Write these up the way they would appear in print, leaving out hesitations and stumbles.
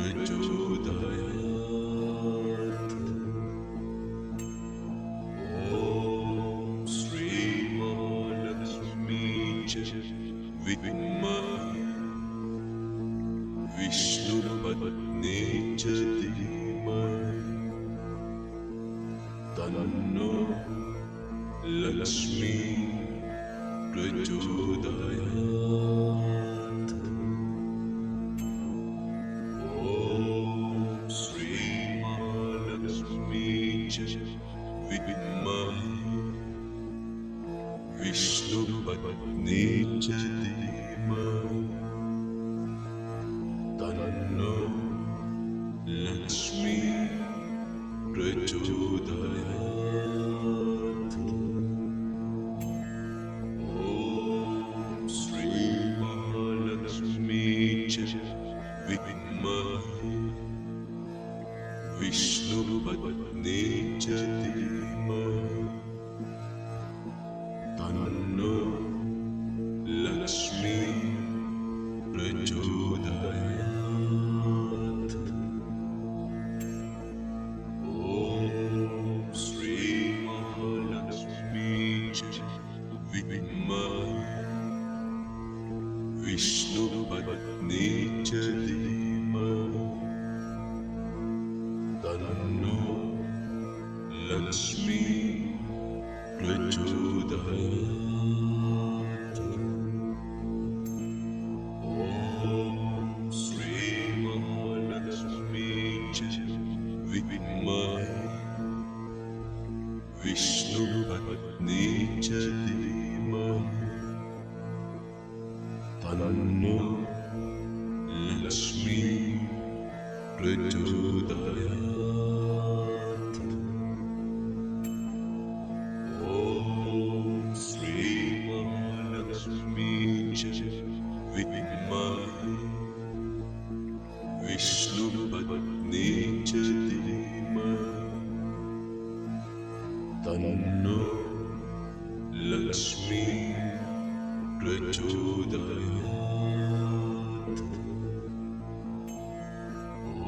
प्रचोदयात्। ॐ श्रीमहालक्ष्मी च विद्महे विष्णुपत्नी च धीमहि तन्नो लक्ष्मी प्रचोदयात्। ॐ श्रीमहालक्ष्मी च विद्महे विष्णुपत्नी च धीमहि तन्नो लक्ष्मी प्रचोदयात्। ॐ श्रीमहालक्ष्मी च विद्महे विष्णुपत्नी च धीमहि तन्नो लक्ष्मी प्रचोदयात्। ॐ श्रीमहालक्ष्मी च विद्महे विष्णुपत्नी च धीमहि तन्नो लक्ष्मी प्रचोदयात्। ॐ श्रीमहालक्ष्मी च विद्महे विष्णुपत्नी च धीमहि तन्नो लक्ष्मी प्रचोदयात्। ॐ श्रीमहालक्ष्मी च विद्महे विष्णुपत्नी च धीमहि तन्नो लक्ष्मी प्रचोदयात्।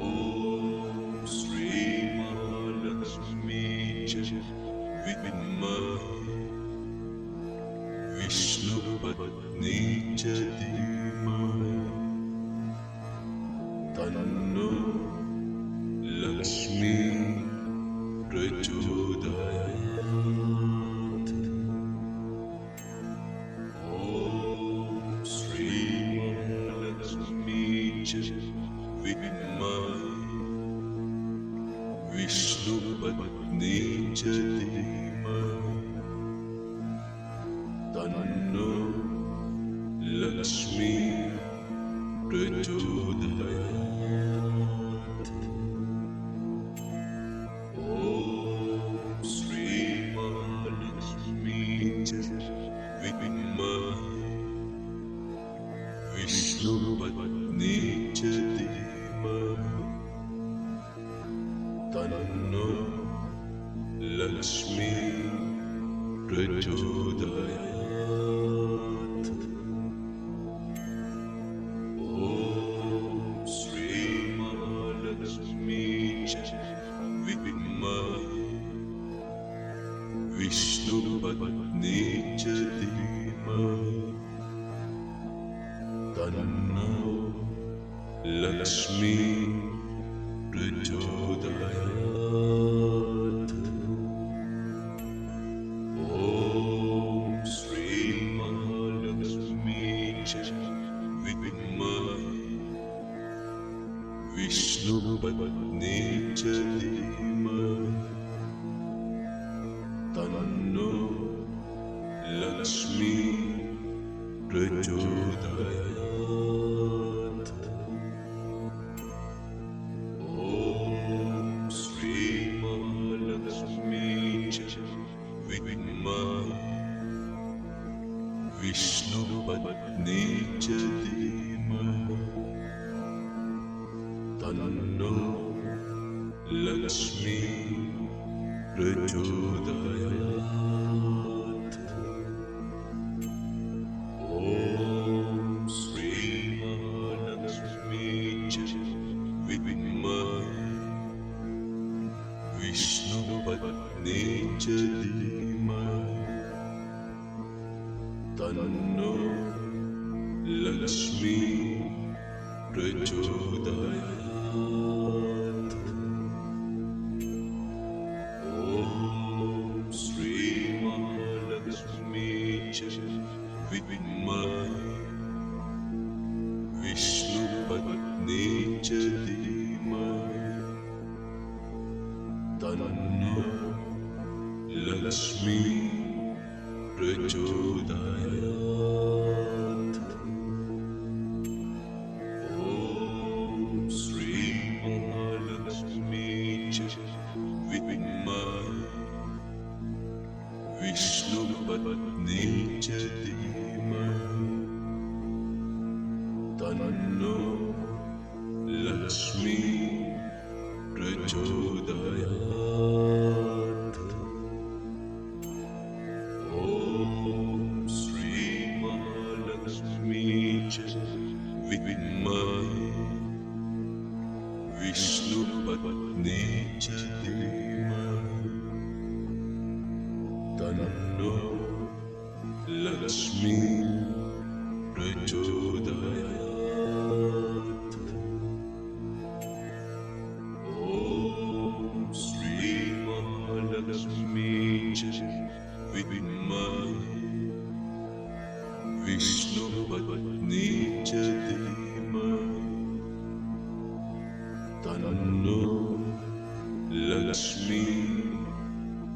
ॐ श्रीमहालक्ष्मी च विद्महे विष्णुपत्नी च धीमहि तन्नो लक्ष्मी प्रचोदयात्। ॐ श्रीमहालक्ष्मी च विद्महे विष्णुपत्नी च धीमहि तन्नो लक्ष्मी प्रचोदयात्। ॐ श्रीमहालक्ष्मी च विद्महे विष्णुपत्नी च धीमहि तन्नो लक्ष्मी प्रचोदयात्। ॐ श्रीमहालक्ष्मी च विद्महे विष्णुपत्नी च धीमहि तन्नो लक्ष्मी प्रचोदयात्। ॐ श्रीमहालक्ष्मी च विद्महे विष्णुपत्नी च धीमहि तन्नो लक्ष्मी प्रचोदयात्। ॐ श्रीमहालक्ष्मी च विद्महे विष्णुपत्नी च धीमहि तन्नो लक्ष्मी प्रचोदयात्। ॐ श्रीमहालक्ष्मी च विद्महे च धीमहि तन्नो लक्ष्मी प्रचोदयात्। ॐ श्रीमहालक्ष्मी च विद्महे विष्णुपत्नी च धीमहि तन्नो लक्ष्मी प्रचोदयात्। ॐ श्रीमहालक्ष्मी च विद्महे विष्णुपत्नी च धीमहि तन्नो लक्ष्मी प्रचोदयात्। ॐ श्रीमहालक्ष्मी च विद्महे विष्णुपत्नी च धीमहि तन्नो लक्ष्मी प्रचोदयात्। ॐ श्रीमहालक्ष्मी च विद्महे विष्णुपत्नी च धीमहि तन्नो लक्ष्मी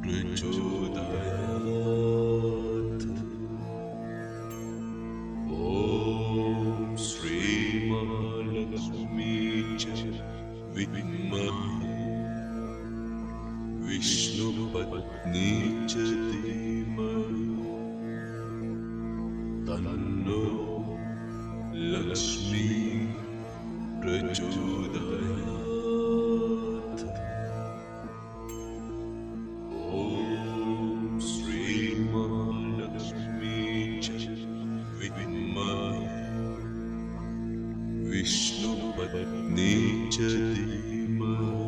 प्रचोदयात्। ॐ श्रीमहालक्ष्मी च विद्महे विष्णुपत्नी च धीमहि तन्नो लक्ष्मी प्रचोदयात्। ॐ श्रीमहालक्ष्मी च विद्महे विष्णुपत्नी च धीमहि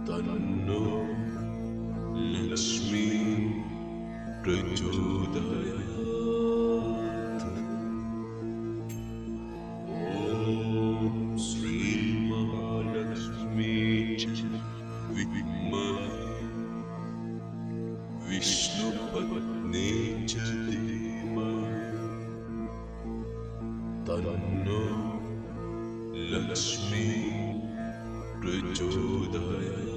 तन्नो लक्ष्मी प्रचोदयात्। ॐ श्रीमहालक्ष्मी च विद्महे विष्णुपत्नी च धीमहि तन्नो लक्ष्मी प्रचोदयात्।